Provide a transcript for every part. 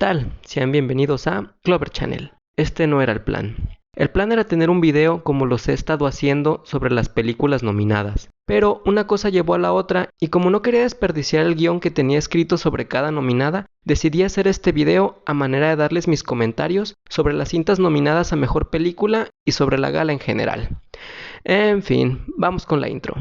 tal? Sean bienvenidos a Clover Channel. Este no era el plan. El plan era tener un video como los he estado haciendo sobre las películas nominadas. Pero una cosa llevó a la otra y como no quería desperdiciar el guión que tenía escrito sobre cada nominada, decidí hacer este video a manera de darles mis comentarios sobre las cintas nominadas a Mejor Película y sobre la gala en general. En fin, vamos con la intro.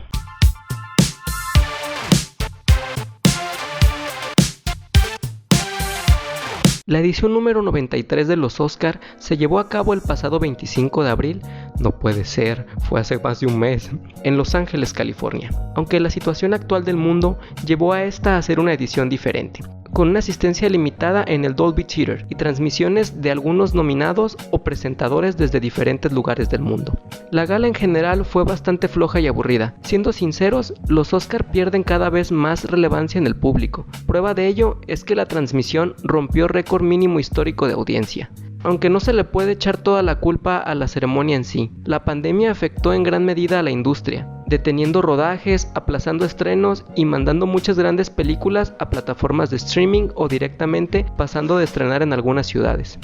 La edición número 93 de los Oscar se llevó a cabo el pasado 25 de abril, no puede ser, fue hace más de un mes, en Los Ángeles, California. Aunque la situación actual del mundo llevó a esta a hacer una edición diferente, con una asistencia limitada en el Dolby Theater y transmisiones de algunos nominados o presentadores desde diferentes lugares del mundo. La gala en general fue bastante floja y aburrida. Siendo sinceros, los Oscar pierden cada vez más relevancia en el público. Prueba de ello es que la transmisión rompió récord mínimo histórico de audiencia. Aunque no se le puede echar toda la culpa a la ceremonia en sí, la pandemia afectó en gran medida a la industria, deteniendo rodajes, aplazando estrenos y mandando muchas grandes películas a plataformas de streaming o directamente pasando de estrenar en algunas ciudades.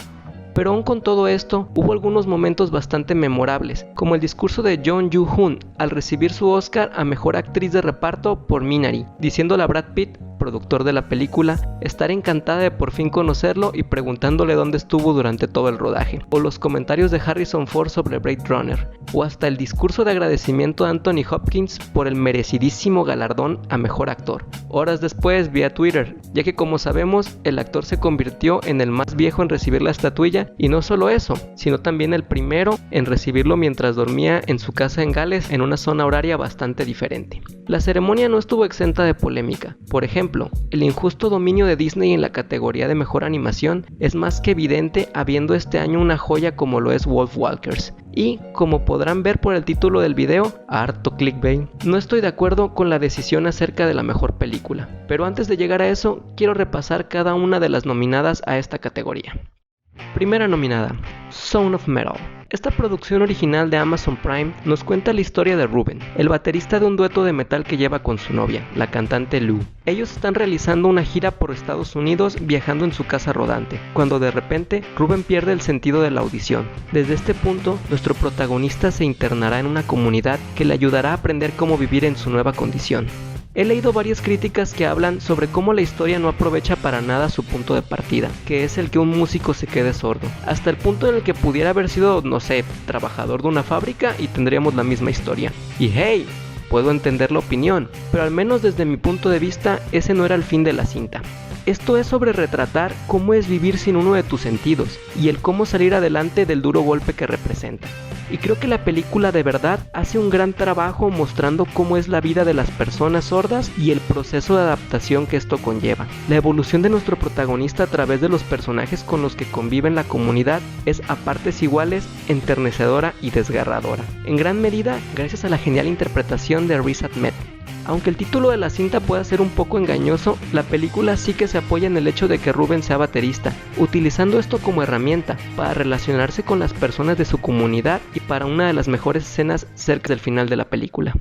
Pero aún con todo esto, hubo algunos momentos bastante memorables, como el discurso de Jung Yoo-hoon al recibir su Oscar a Mejor Actriz de Reparto por Minari, diciéndole a Brad Pitt, productor de la película, estar encantada de por fin conocerlo y preguntándole dónde estuvo durante todo el rodaje, o los comentarios de Harrison Ford sobre Blade Runner, o hasta el discurso de agradecimiento de Anthony Hopkins por el merecidísimo galardón a Mejor Actor. Horas después vía Twitter, ya que como sabemos, el actor se convirtió en el más viejo en recibir la estatuilla, y no solo eso, sino también el primero en recibirlo mientras dormía en su casa en Gales en una zona horaria bastante diferente. La ceremonia no estuvo exenta de polémica. Por ejemplo, el injusto dominio de Disney en la categoría de mejor animación es más que evidente habiendo este año una joya como lo es Wolf Walkers. Y, como podrán ver por el título del video, harto clickbait, no estoy de acuerdo con la decisión acerca de la mejor película. Pero antes de llegar a eso, quiero repasar cada una de las nominadas a esta categoría. Primera nominada, Sound of Metal. Esta producción original de Amazon Prime nos cuenta la historia de Ruben, el baterista de un dueto de metal que lleva con su novia, la cantante Lou. Ellos están realizando una gira por Estados Unidos viajando en su casa rodante, cuando de repente Ruben pierde el sentido de la audición. Desde este punto, nuestro protagonista se internará en una comunidad que le ayudará a aprender cómo vivir en su nueva condición. He leído varias críticas que hablan sobre cómo la historia no aprovecha para nada su punto de partida, que es el que un músico se quede sordo, hasta el punto en el que pudiera haber sido, no sé, trabajador de una fábrica y tendríamos la misma historia. Y hey, puedo entender la opinión, pero al menos desde mi punto de vista, ese no era el fin de la cinta. Esto es sobre retratar cómo es vivir sin uno de tus sentidos y el cómo salir adelante del duro golpe que representa. Y creo que la película de verdad hace un gran trabajo mostrando cómo es la vida de las personas sordas y el proceso de adaptación que esto conlleva. La evolución de nuestro protagonista a través de los personajes con los que convive en la comunidad es a partes iguales enternecedora y desgarradora. En gran medida gracias a la genial interpretación de Riz Ahmed. Aunque el título de la cinta pueda ser un poco engañoso, la película sí que se apoya en el hecho de que Ruben sea baterista, utilizando esto como herramienta para relacionarse con las personas de su comunidad y para una de las mejores escenas cerca del final de la película.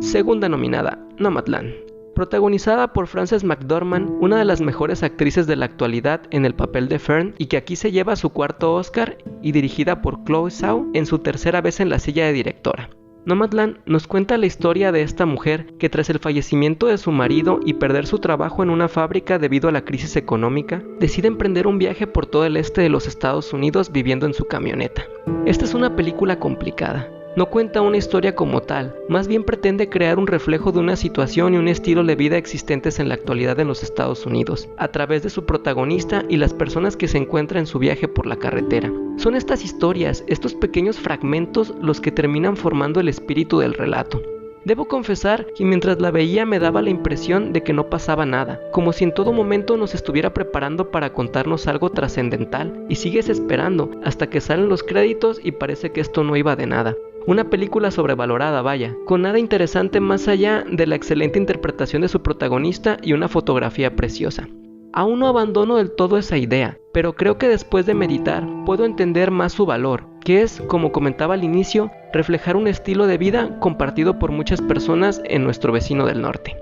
Segunda nominada, Nomadland. Protagonizada por Frances McDormand, una de las mejores actrices de la actualidad en el papel de Fern y que aquí se lleva su cuarto Oscar, y dirigida por Chloe Zhao en su tercera vez en la silla de directora. Nomadland nos cuenta la historia de esta mujer que tras el fallecimiento de su marido y perder su trabajo en una fábrica debido a la crisis económica, decide emprender un viaje por todo el este de los Estados Unidos viviendo en su camioneta. Esta es una película complicada. No cuenta una historia como tal, más bien pretende crear un reflejo de una situación y un estilo de vida existentes en la actualidad en los Estados Unidos, a través de su protagonista y las personas que se encuentran en su viaje por la carretera. Son estas historias, estos pequeños fragmentos los que terminan formando el espíritu del relato. Debo confesar que mientras la veía me daba la impresión de que no pasaba nada, como si en todo momento nos estuviera preparando para contarnos algo trascendental, y sigues esperando hasta que salen los créditos y parece que esto no iba de nada. Una película sobrevalorada, vaya, con nada interesante más allá de la excelente interpretación de su protagonista y una fotografía preciosa. Aún no abandono del todo esa idea, pero creo que después de meditar puedo entender más su valor, que es, como comentaba al inicio, reflejar un estilo de vida compartido por muchas personas en nuestro vecino del norte.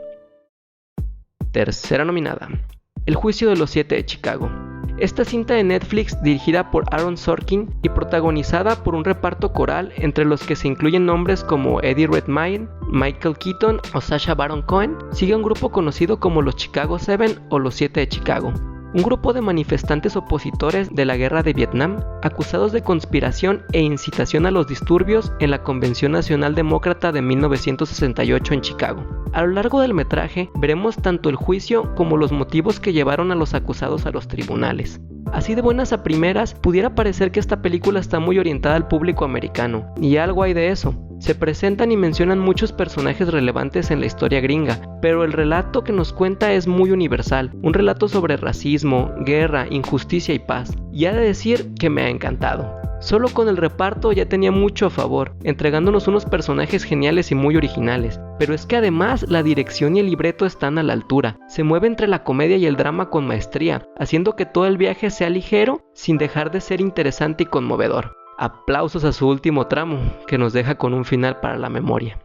Tercera nominada, El juicio de los 7 de Chicago. Esta cinta de Netflix, dirigida por Aaron Sorkin y protagonizada por un reparto coral entre los que se incluyen nombres como Eddie Redmayne, Michael Keaton o Sacha Baron Cohen, sigue a un grupo conocido como los Chicago 7 o los 7 de Chicago. Un grupo de manifestantes opositores de la guerra de Vietnam, acusados de conspiración e incitación a los disturbios en la Convención Nacional Demócrata de 1968 en Chicago. A lo largo del metraje veremos tanto el juicio como los motivos que llevaron a los acusados a los tribunales. Así de buenas a primeras, pudiera parecer que esta película está muy orientada al público americano, y algo hay de eso. Se presentan y mencionan muchos personajes relevantes en la historia gringa, pero el relato que nos cuenta es muy universal, un relato sobre racismo, guerra, injusticia y paz, y he de decir que me ha encantado. Solo con el reparto ya tenía mucho a favor, entregándonos unos personajes geniales y muy originales, pero es que además la dirección y el libreto están a la altura, se mueve entre la comedia y el drama con maestría, haciendo que todo el viaje sea ligero sin dejar de ser interesante y conmovedor. Aplausos a su último tramo, que nos deja con un final para la memoria.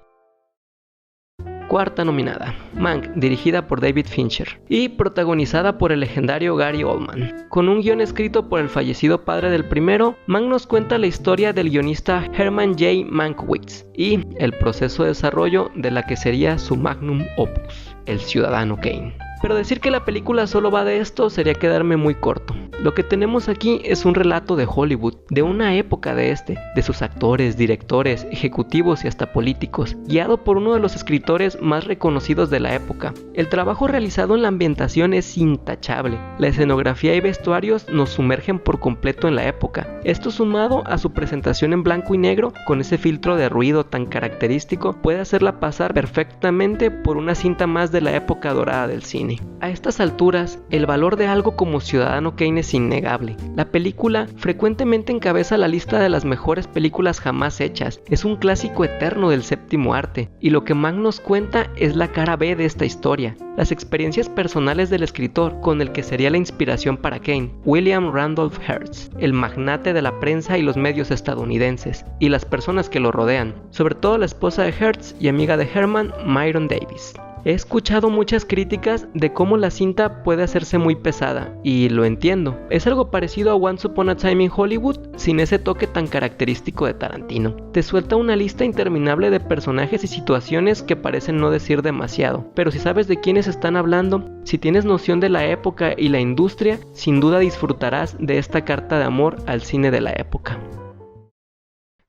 Cuarta nominada, Mank, dirigida por David Fincher y protagonizada por el legendario Gary Oldman. Con un guión escrito por el fallecido padre del primero, Mank nos cuenta la historia del guionista Herman J. Mankiewicz y el proceso de desarrollo de la que sería su magnum opus, El Ciudadano Kane. Pero decir que la película solo va de esto sería quedarme muy corto. Lo que tenemos aquí es un relato de Hollywood, de una época de sus actores, directores, ejecutivos y hasta políticos, guiado por uno de los escritores más reconocidos de la época. El trabajo realizado en la ambientación es intachable. La escenografía y vestuarios nos sumergen por completo en la época. Esto sumado a su presentación en blanco y negro, con ese filtro de ruido tan característico, puede hacerla pasar perfectamente por una cinta más de la época dorada del cine. A estas alturas, el valor de algo como Ciudadano Kane es innegable. La película frecuentemente encabeza la lista de las mejores películas jamás hechas. Es un clásico eterno del séptimo arte, y lo que Mank nos cuenta es la cara B de esta historia. Las experiencias personales del escritor, con el que sería la inspiración para Kane, William Randolph Hearst, el magnate de la prensa y los medios estadounidenses, y las personas que lo rodean, sobre todo la esposa de Hearst y amiga de Herman, Myron Davis. He escuchado muchas críticas de cómo la cinta puede hacerse muy pesada, y lo entiendo. Es algo parecido a Once Upon a Time in Hollywood, sin ese toque tan característico de Tarantino. Te suelta una lista interminable de personajes y situaciones que parecen no decir demasiado, pero si sabes de quiénes están hablando, si tienes noción de la época y la industria, sin duda disfrutarás de esta carta de amor al cine de la época.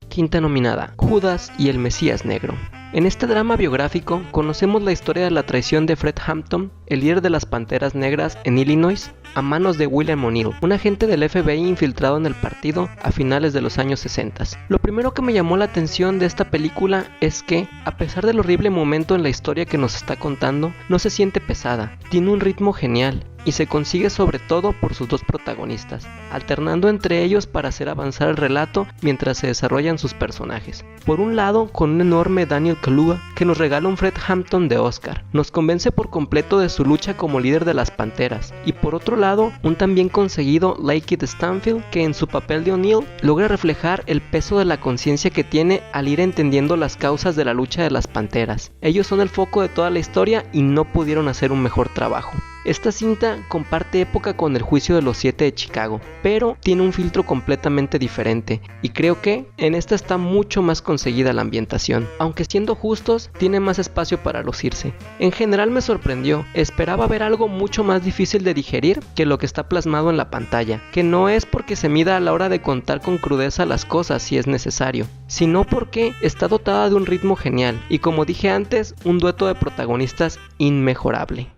Quinta nominada, Judas y el Mesías Negro. En este drama biográfico conocemos la historia de la traición de Fred Hampton, el líder de las Panteras Negras en Illinois, a manos de William O'Neill, un agente del FBI infiltrado en el partido a finales de los años 60. Lo primero que me llamó la atención de esta película es que, a pesar del horrible momento en la historia que nos está contando, no se siente pesada, tiene un ritmo genial, y se consigue sobre todo por sus dos protagonistas, alternando entre ellos para hacer avanzar el relato mientras se desarrollan sus personajes. Por un lado, con un enorme Daniel Kaluuya que nos regala un Fred Hampton de Oscar, nos convence por completo de su lucha como líder de las Panteras, y por otro lado, un también conseguido Lakeith Stanfield que en su papel de O'Neill logra reflejar el peso de la conciencia que tiene al ir entendiendo las causas de la lucha de las Panteras. Ellos son el foco de toda la historia y no pudieron hacer un mejor trabajo. Esta cinta comparte época con El Juicio de los 7 de Chicago, pero tiene un filtro completamente diferente, y creo que en esta está mucho más conseguida la ambientación, aunque siendo justos, tiene más espacio para lucirse. En general me sorprendió, esperaba ver algo mucho más difícil de digerir que lo que está plasmado en la pantalla, que no es porque se mida a la hora de contar con crudeza las cosas si es necesario, sino porque está dotada de un ritmo genial, y como dije antes, un dueto de protagonistas inmejorable.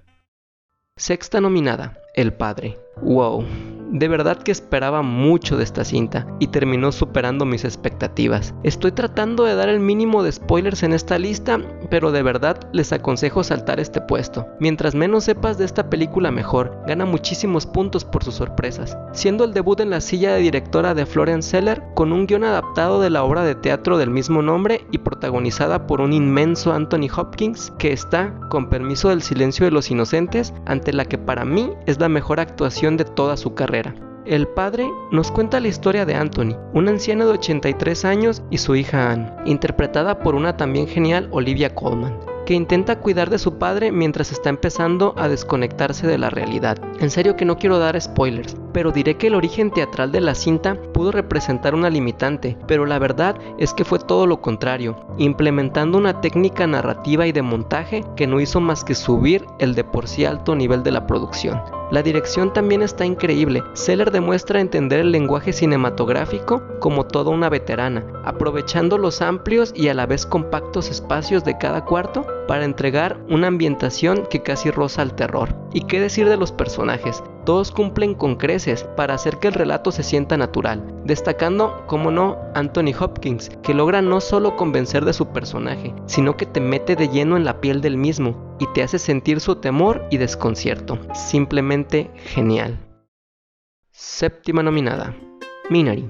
Sexta nominada, El Padre. Wow, de verdad que esperaba mucho de esta cinta y terminó superando mis expectativas. Estoy tratando de dar el mínimo de spoilers en esta lista, pero de verdad les aconsejo saltar este puesto. Mientras menos sepas de esta película mejor, gana muchísimos puntos por sus sorpresas, siendo el debut en la silla de directora de Florence Seller, con un guión adaptado de la obra de teatro del mismo nombre y protagonizada por un inmenso Anthony Hopkins, que está, con permiso del silencio de los inocentes, ante la que para mí es la mejor actuación de toda su carrera. El Padre nos cuenta la historia de Anthony, un anciano de 83 años y su hija Anne, interpretada por una también genial Olivia Colman. que intenta cuidar de su padre mientras está empezando a desconectarse de la realidad. En serio que no quiero dar spoilers, pero diré que el origen teatral de la cinta pudo representar una limitante, pero la verdad es que fue todo lo contrario, implementando una técnica narrativa y de montaje que no hizo más que subir el de por sí alto nivel de la producción. La dirección también está increíble. Seller demuestra entender el lenguaje cinematográfico como toda una veterana, aprovechando los amplios y a la vez compactos espacios de cada cuarto para entregar una ambientación que casi roza al terror. ¿Y qué decir de los personajes? Todos cumplen con creces para hacer que el relato se sienta natural, destacando, como no, Anthony Hopkins, que logra no solo convencer de su personaje, sino que te mete de lleno en la piel del mismo y te hace sentir su temor y desconcierto. Simplemente genial. Séptima nominada, Minari.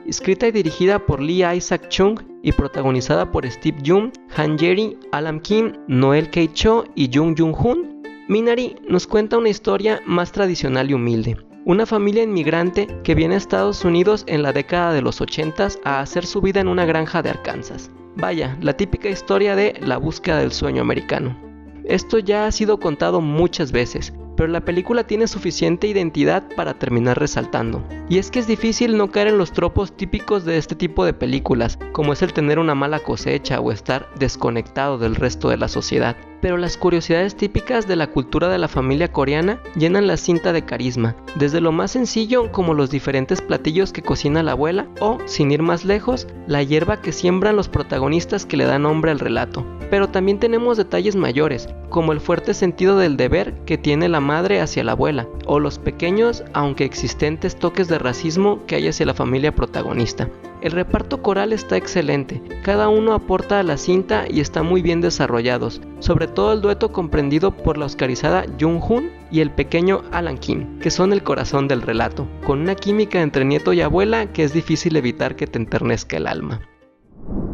Escrita y dirigida por Lee Isaac Chung y protagonizada por Steve Yeun, Han Ye-ri, Alan Kim, Noel K. Cho y Jung Jung-hoon, Minari nos cuenta una historia más tradicional y humilde. Una familia inmigrante que viene a Estados Unidos en la década de los 80s a hacer su vida en una granja de Arkansas. Vaya, la típica historia de la búsqueda del sueño americano. Esto ya ha sido contado muchas veces, pero la película tiene suficiente identidad para terminar resaltando. Y es que es difícil no caer en los tropos típicos de este tipo de películas, como es el tener una mala cosecha o estar desconectado del resto de la sociedad. Pero las curiosidades típicas de la cultura de la familia coreana llenan la cinta de carisma, desde lo más sencillo como los diferentes platillos que cocina la abuela o, sin ir más lejos, la hierba que siembran los protagonistas que le dan nombre al relato. Pero también tenemos detalles mayores, como el fuerte sentido del deber que tiene la madre hacia la abuela, o los pequeños, aunque existentes toques de racismo que hay hacia la familia protagonista. El reparto coral está excelente, cada uno aporta a la cinta y está muy bien desarrollados, sobre todo el dueto comprendido por la oscarizada Jung-hoon y el pequeño Alan Kim, que son el corazón del relato, con una química entre nieto y abuela que es difícil evitar que te enternezca el alma.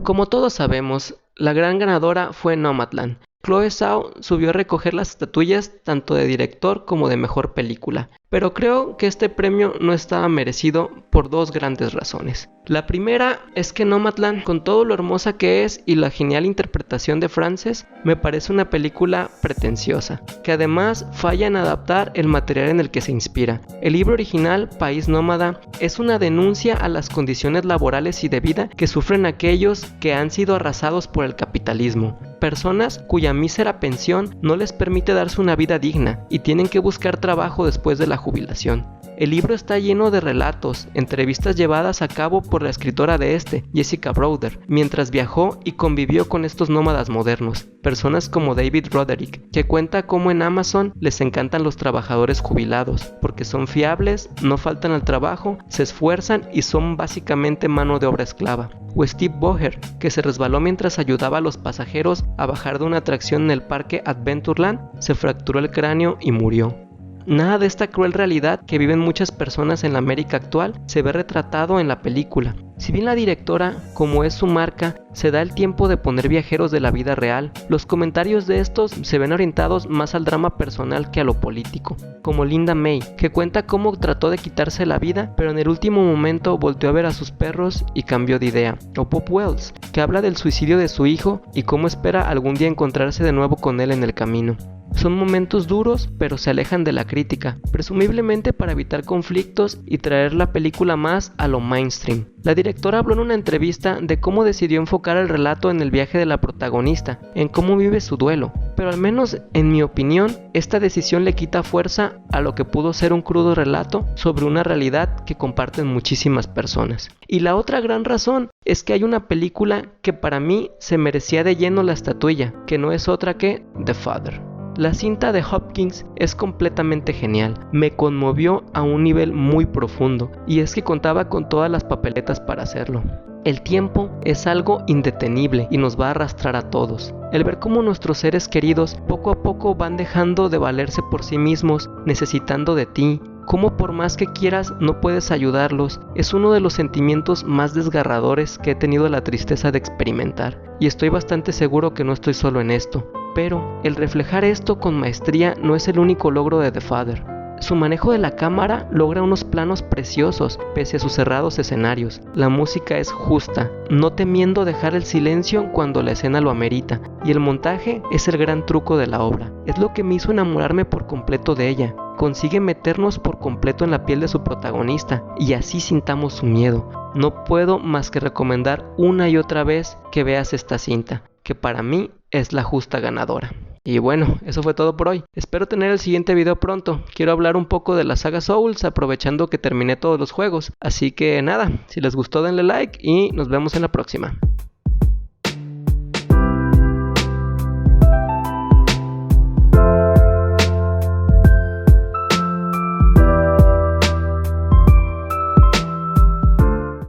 Como todos sabemos, la gran ganadora fue Nomadland. Chloe Zhao subió a recoger las estatuillas tanto de director como de mejor película, pero creo que este premio no estaba merecido por dos grandes razones. La primera es que Nomadland, con todo lo hermosa que es y la genial interpretación de Frances, me parece una película pretenciosa, que además falla en adaptar el material en el que se inspira. El libro original, País Nómada, es una denuncia a las condiciones laborales y de vida que sufren aquellos que han sido arrasados por el capitalismo. Personas cuya mísera pensión no les permite darse una vida digna y tienen que buscar trabajo después de la jubilación. El libro está lleno de relatos, entrevistas llevadas a cabo por la escritora de Jessica Browder, mientras viajó y convivió con estos nómadas modernos, personas como David Roderick, que cuenta cómo en Amazon les encantan los trabajadores jubilados, porque son fiables, no faltan al trabajo, se esfuerzan y son básicamente mano de obra esclava. O Steve Boher, que se resbaló mientras ayudaba a los pasajeros a bajar de una atracción en el parque Adventureland, se fracturó el cráneo y murió. Nada de esta cruel realidad que viven muchas personas en la América actual se ve retratado en la película. Si bien la directora, como es su marca, se da el tiempo de poner viajeros de la vida real, los comentarios de estos se ven orientados más al drama personal que a lo político, como Linda May, que cuenta cómo trató de quitarse la vida, pero en el último momento volteó a ver a sus perros y cambió de idea, o Bob Wells, que habla del suicidio de su hijo y cómo espera algún día encontrarse de nuevo con él en el camino. Son momentos duros, pero se alejan de la crítica, presumiblemente para evitar conflictos y traer la película más a lo mainstream. La directora habló en una entrevista de cómo decidió enfocar el relato en el viaje de la protagonista, en cómo vive su duelo, pero al menos en mi opinión, esta decisión le quita fuerza a lo que pudo ser un crudo relato sobre una realidad que comparten muchísimas personas. Y la otra gran razón es que hay una película que para mí se merecía de lleno la estatuilla, que no es otra que The Father. La cinta de Hopkins es completamente genial, me conmovió a un nivel muy profundo, y es que contaba con todas las papeletas para hacerlo. El tiempo es algo indetenible y nos va a arrastrar a todos. El ver cómo nuestros seres queridos poco a poco van dejando de valerse por sí mismos, necesitando de ti, cómo por más que quieras no puedes ayudarlos, es uno de los sentimientos más desgarradores que he tenido la tristeza de experimentar, y estoy bastante seguro que no estoy solo en esto. Pero el reflejar esto con maestría no es el único logro de The Father. Su manejo de la cámara logra unos planos preciosos pese a sus cerrados escenarios. La música es justa, no temiendo dejar el silencio cuando la escena lo amerita, y el montaje es el gran truco de la obra. Es lo que me hizo enamorarme por completo de ella. Consigue meternos por completo en la piel de su protagonista y así sintamos su miedo. No puedo más que recomendar una y otra vez que veas esta cinta, que para mí es la justa ganadora. Y bueno, eso fue todo por hoy. Espero tener el siguiente video pronto. Quiero hablar un poco de la saga Souls, aprovechando que terminé todos los juegos. Así que nada, si les gustó denle like y nos vemos en la próxima.